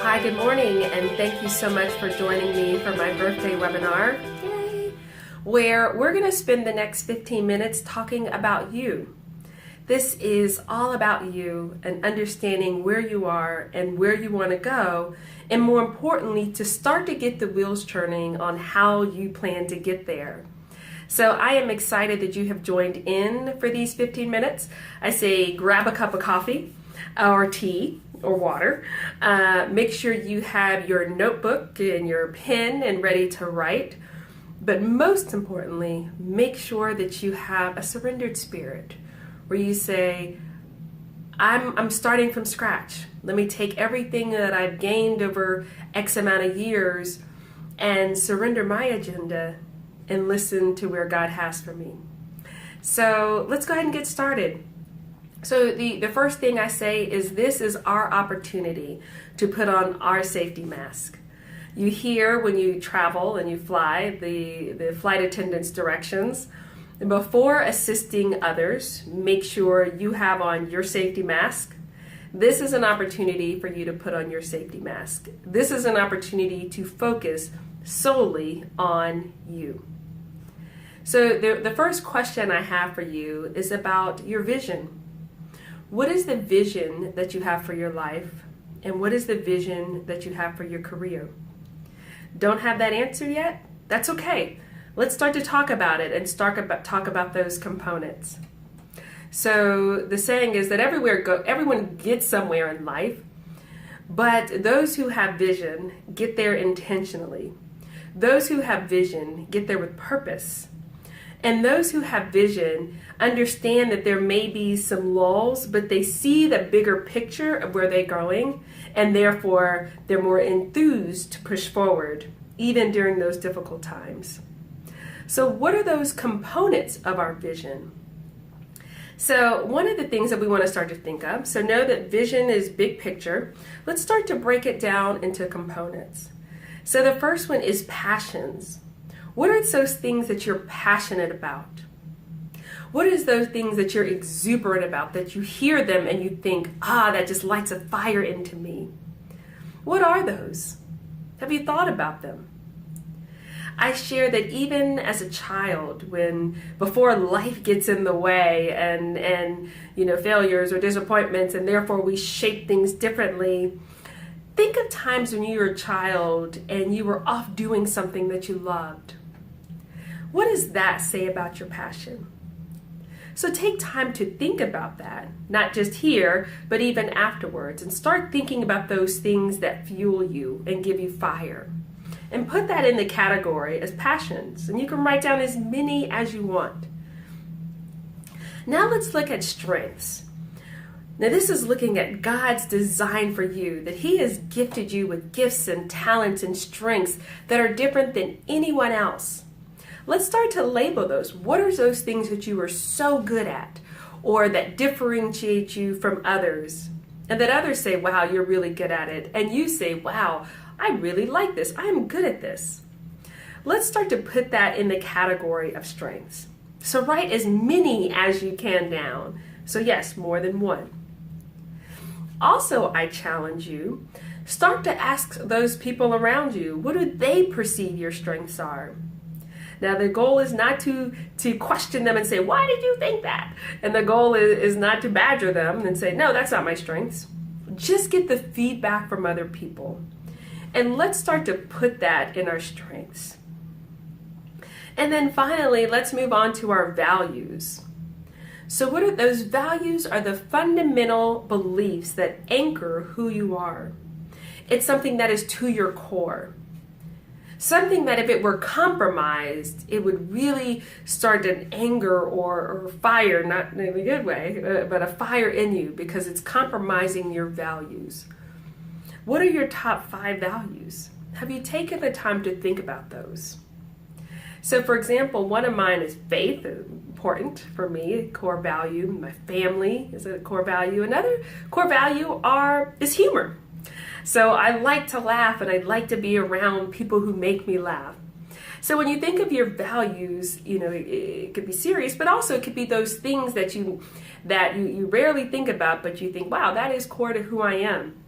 Hi, good morning, and thank you so much for joining me for my birthday webinar, yay, where we're going to spend the next 15 minutes talking about you. This is all about you and understanding where you are and where you want to go, and more importantly, to start to get the wheels turning on how you plan to get there. So I am excited that you have joined in for these 15 minutes. I say grab a cup of coffee or tea or water. Make sure you have your notebook and your pen and ready to write. But most importantly, make sure that you have a surrendered spirit where you say, I'm starting from scratch. Let me take everything that I've gained over X amount of years and surrender my agenda and listen to where God has for me. So let's go ahead and get started. So the first thing I say is this is our opportunity to put on our safety mask. You hear when you travel and you fly the flight attendant's directions. And before assisting others, make sure you have on your safety mask. This is an opportunity for you to put on your safety mask. This is an opportunity to focus solely on you. So the first question I have for you is about your vision. What is the vision that you have for your life? And what is the vision that you have for your career? Don't have that answer yet? That's okay. Let's start to talk about it and talk about those components. So the saying is that everyone gets somewhere in life, but those who have vision get there intentionally. Those who have vision get there with purpose. And those who have vision understand that there may be some lulls, but they see the bigger picture of where they're going, and therefore they're more enthused to push forward, even during those difficult times. So what are those components of our vision? So one of the things that we want to start to think of, so know that vision is big picture. Let's start to break it down into components. So the first one is passions. What are those things that you're passionate about? What is those things that you're exuberant about, that you hear them and you think, that just lights a fire into me? What are those? Have you thought about them? I share that even as a child, before life gets in the way and failures or disappointments, and therefore we shape things differently, think of times when you were a child and you were off doing something that you loved. What does that say about your passion? So take time to think about that, not just here, but even afterwards, and start thinking about those things that fuel you and give you fire. And put that in the category as passions, and you can write down as many as you want. Now let's look at strengths. Now this is looking at God's design for you, that He has gifted you with gifts and talents and strengths that are different than anyone else. Let's start to label those. What are those things that you are so good at, or that differentiate you from others? And that others say, wow, you're really good at it. And you say, wow, I really like this. I'm good at this. Let's start to put that in the category of strengths. So write as many as you can down. So yes, more than one. Also, I challenge you, start to ask those people around you, what do they perceive your strengths are? Now, the goal is not to question them and say, why did you think that? And the goal is not to badger them and say, no, that's not my strengths. Just get the feedback from other people. And let's start to put that in our strengths. And then finally, let's move on to our values. So what are those values? Are the fundamental beliefs that anchor who you are. It's something that is to your core. Something that if it were compromised, it would really start an anger or fire, not in a good way, but a fire in you because it's compromising your values. What are your top 5 values? Have you taken the time to think about those? So for example, one of mine is faith, important for me, a core value. My family is a core value. Another core value is humor. So I like to laugh and I like to be around people who make me laugh. So when you think of your values, it could be serious, but also it could be those things that you rarely think about, but you think, wow, that is core to who I am.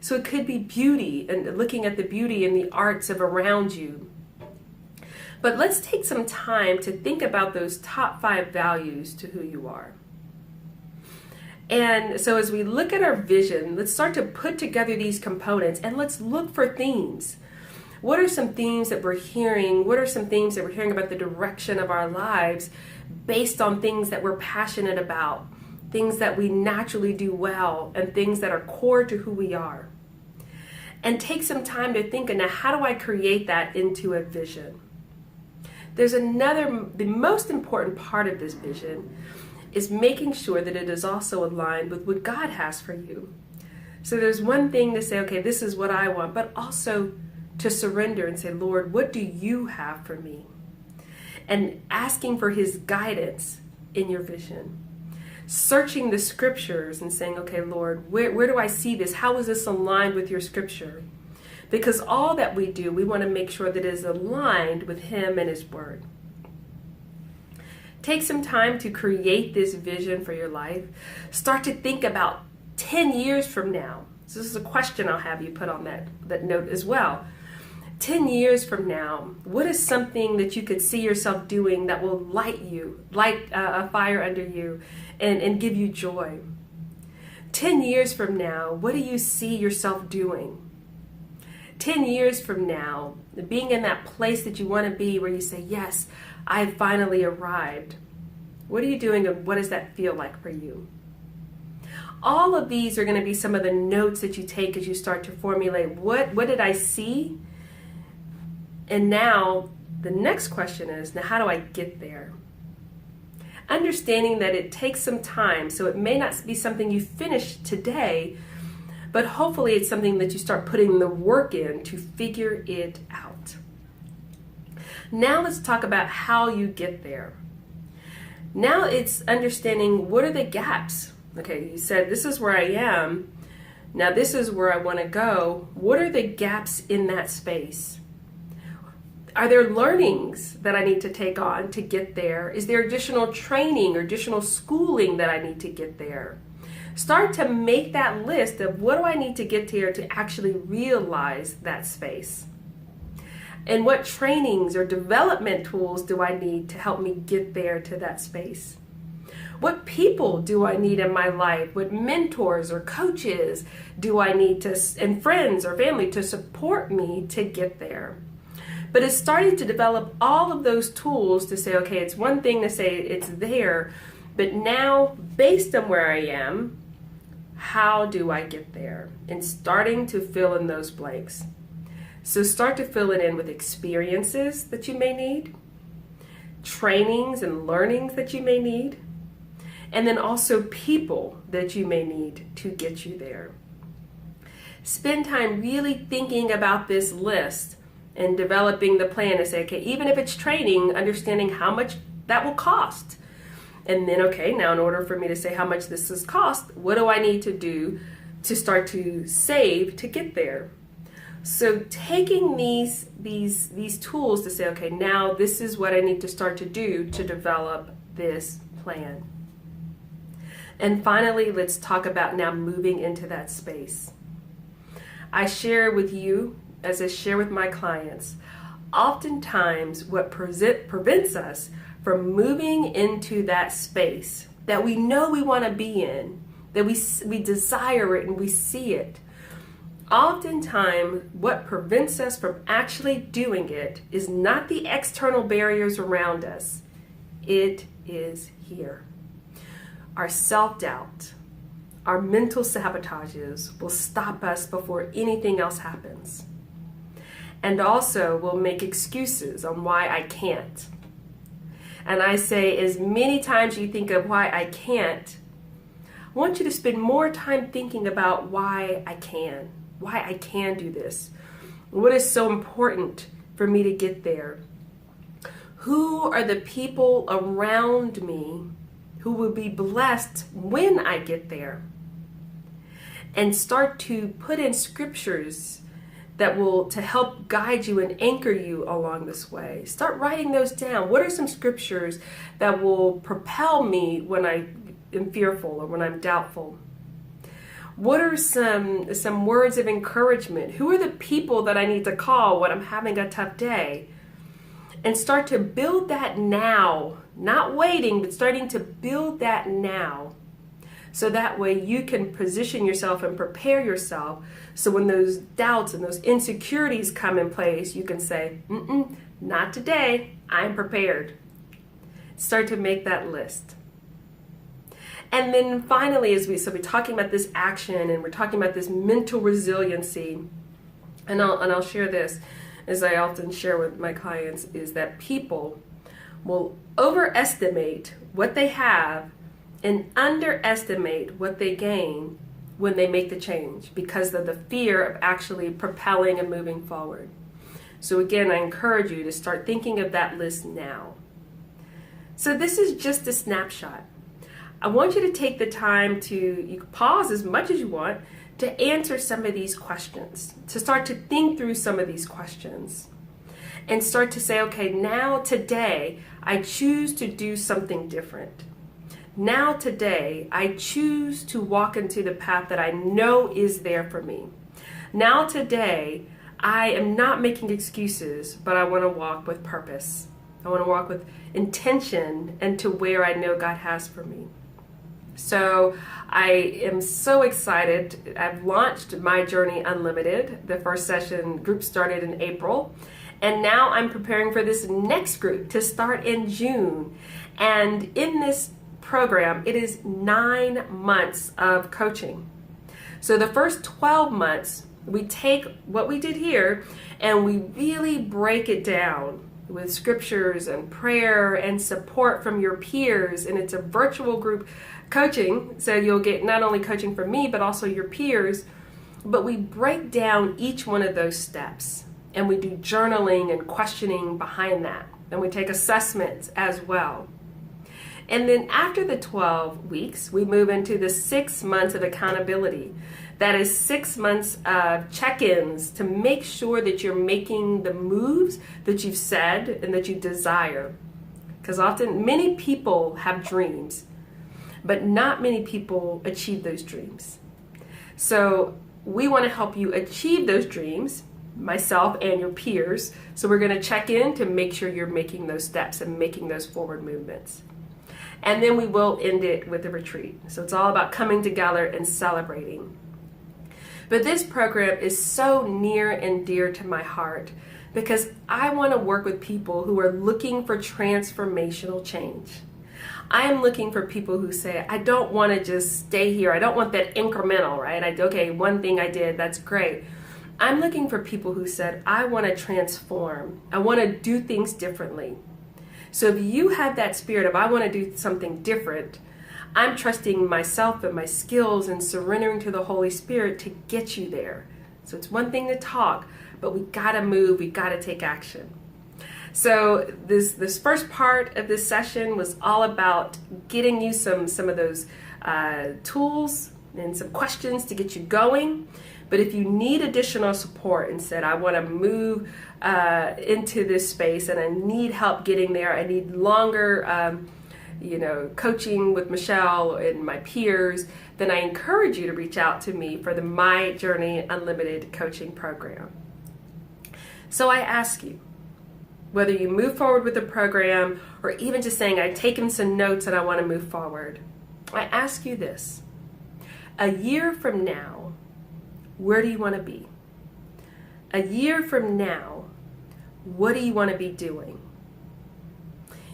So it could be beauty and looking at the beauty and the arts of around you. But let's take some time to think about those top 5 values to who you are. And so as we look at our vision, let's start to put together these components and let's look for themes. What are some themes that we're hearing? What are some themes that we're hearing about the direction of our lives based on things that we're passionate about, things that we naturally do well, and things that are core to who we are? And take some time to think, now how do I create that into a vision? There's the most important part of this vision is making sure that it is also aligned with what God has for you. So there's one thing to say, okay, this is what I want, but also to surrender and say, Lord, what do you have for me? And asking for his guidance in your vision. Searching the scriptures and saying, okay, Lord, where do I see this? How is this aligned with your scripture? Because all that we do, we want to make sure that it is aligned with him and his word. Take some time to create this vision for your life. Start to think about 10 years from now. So this is a question I'll have you put on that note as well. 10 years from now, what is something that you could see yourself doing that will light a fire under you and give you joy? 10 years from now, what do you see yourself doing? 10 years from now, being in that place that you want to be where you say, yes, I finally arrived. What are you doing and what does that feel like for you? All of these are going to be some of the notes that you take as you start to formulate what did I see? And now the next question is, now how do I get there? Understanding that it takes some time, so it may not be something you finish today, but hopefully it's something that you start putting the work in to figure it out. Now let's talk about how you get there. Now it's understanding what are the gaps. Okay, you said this is where I am. Now this is where I want to go. What are the gaps in that space? Are there learnings that I need to take on to get there? Is there additional training or additional schooling that I need to get there? Start to make that list of what do I need to get here to actually realize that space? And what trainings or development tools do I need to help me get there to that space? What people do I need in my life? What mentors or coaches do I need and friends or family to support me to get there? But it's starting to develop all of those tools to say, okay, it's one thing to say it's there, but now based on where I am, how do I get there? And starting to fill in those blanks. So start to fill it in with experiences that you may need, trainings and learnings that you may need, and then also people that you may need to get you there. Spend time really thinking about this list and developing the plan to say, okay, even if it's training, understanding how much that will cost. And then, okay, now in order for me to say how much this has cost, what do I need to do to start to save to get there? So taking these tools to say, okay, now this is what I need to start to do to develop this plan. And finally, let's talk about now moving into that space. I share with you, as I share with my clients, oftentimes what prevents us from moving into that space that we know we want to be in, that we desire it and we see it. Oftentimes, what prevents us from actually doing it is not the external barriers around us. It is here. Our self-doubt, our mental sabotages will stop us before anything else happens. And also will make excuses on why I can't. And I say, as many times you think of why I can't, I want you to spend more time thinking about why I can do this. What is so important for me to get there? Who are the people around me who will be blessed when I get there? And start to put in scriptures that will to help guide you and anchor you along this way. Start writing those down. What are some scriptures that will propel me when I am fearful or when I'm doubtful? What are some words of encouragement? Who are the people that I need to call when I'm having a tough day? And start to build that now, not waiting, but starting to build that now. So that way you can position yourself and prepare yourself. So when those doubts and those insecurities come in place, you can say, not today, I'm prepared. Start to make that list. And then finally, we're talking about this action and we're talking about this mental resiliency, and I'll share this, as I often share with my clients, is that people will overestimate what they have and underestimate what they gain when they make the change because of the fear of actually propelling and moving forward. So again, I encourage you to start thinking of that list now. So this is just a snapshot. I want you to take the time you can pause as much as you want to answer some of these questions, to start to think through some of these questions and start to say, okay, now today I choose to do something different. Now today I choose to walk into the path that I know is there for me. Now today I am not making excuses, but I want to walk with purpose. I want to walk with intention and to where I know God has for me. So I am so excited. I've launched My Journey Unlimited. The first session group started in April. And now I'm preparing for this next group to start in June. And in this program, it is 9 months of coaching. So the first 12 months, we take what we did here and we really break it down with scriptures and prayer and support from your peers. And it's a virtual group coaching, so you'll get not only coaching from me, but also your peers. But we break down each one of those steps, and we do journaling and questioning behind that. And we take assessments as well. And then after the 12 weeks, we move into the 6 months of accountability. That is 6 months of check-ins to make sure that you're making the moves that you've said and that you desire. Because often, many people have dreams, but not many people achieve those dreams. So we want to help you achieve those dreams, myself and your peers. So we're going to check in to make sure you're making those steps and making those forward movements. And then we will end it with a retreat. So it's all about coming together and celebrating. But this program is so near and dear to my heart because I want to work with people who are looking for transformational change. I am looking for people who say, I don't want to just stay here. I don't want that incremental, right? Okay, one thing I did, that's great. I'm looking for people who said, I want to transform. I want to do things differently. So if you have that spirit of, I want to do something different, I'm trusting myself and my skills and surrendering to the Holy Spirit to get you there. So it's one thing to talk, but we got to move. We got to take action. So this first part of this session was all about getting you some of those tools and some questions to get you going. But if you need additional support and said, I want to move into this space and I need help getting there, I need longer coaching with Michelle and my peers, then I encourage you to reach out to me for the My Journey Unlimited coaching program. So I ask you, whether you move forward with the program or even just saying, I've taken some notes and I want to move forward, I ask you this. A year from now, where do you want to be? A year from now, what do you want to be doing?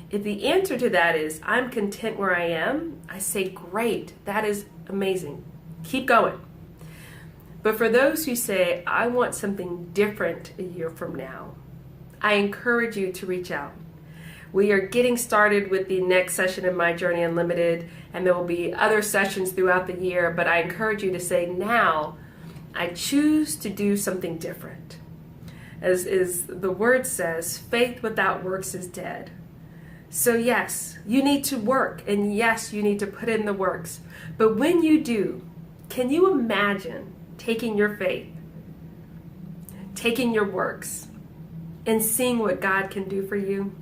If the answer to that is, I'm content where I am, I say, great, that is amazing. Keep going. But for those who say, I want something different a year from now, I encourage you to reach out. We are getting started with the next session of My Journey Unlimited, and there will be other sessions throughout the year, but I encourage you to say, now, I choose to do something different. As the word says, faith without works is dead. So yes, you need to work, and yes, you need to put in the works. But when you do, can you imagine taking your faith, taking your works, and seeing what God can do for you?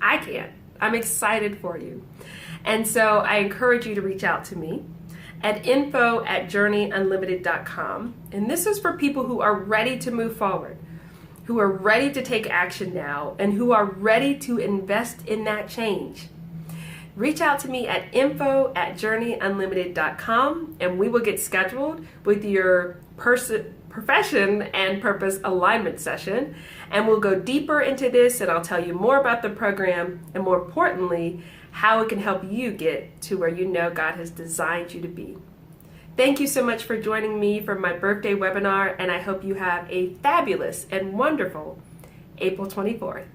I can. I'm excited for you. And so I encourage you to reach out to me at info@journeyunlimited.com. And this is for people who are ready to move forward, who are ready to take action now, and who are ready to invest in that change. Reach out to me at info@journeyunlimited.com and we will get scheduled with your profession and purpose alignment session. And we'll go deeper into this, and I'll tell you more about the program and, more importantly, how it can help you get to where you know God has designed you to be. Thank you so much for joining me for my birthday webinar, and I hope you have a fabulous and wonderful April 24th.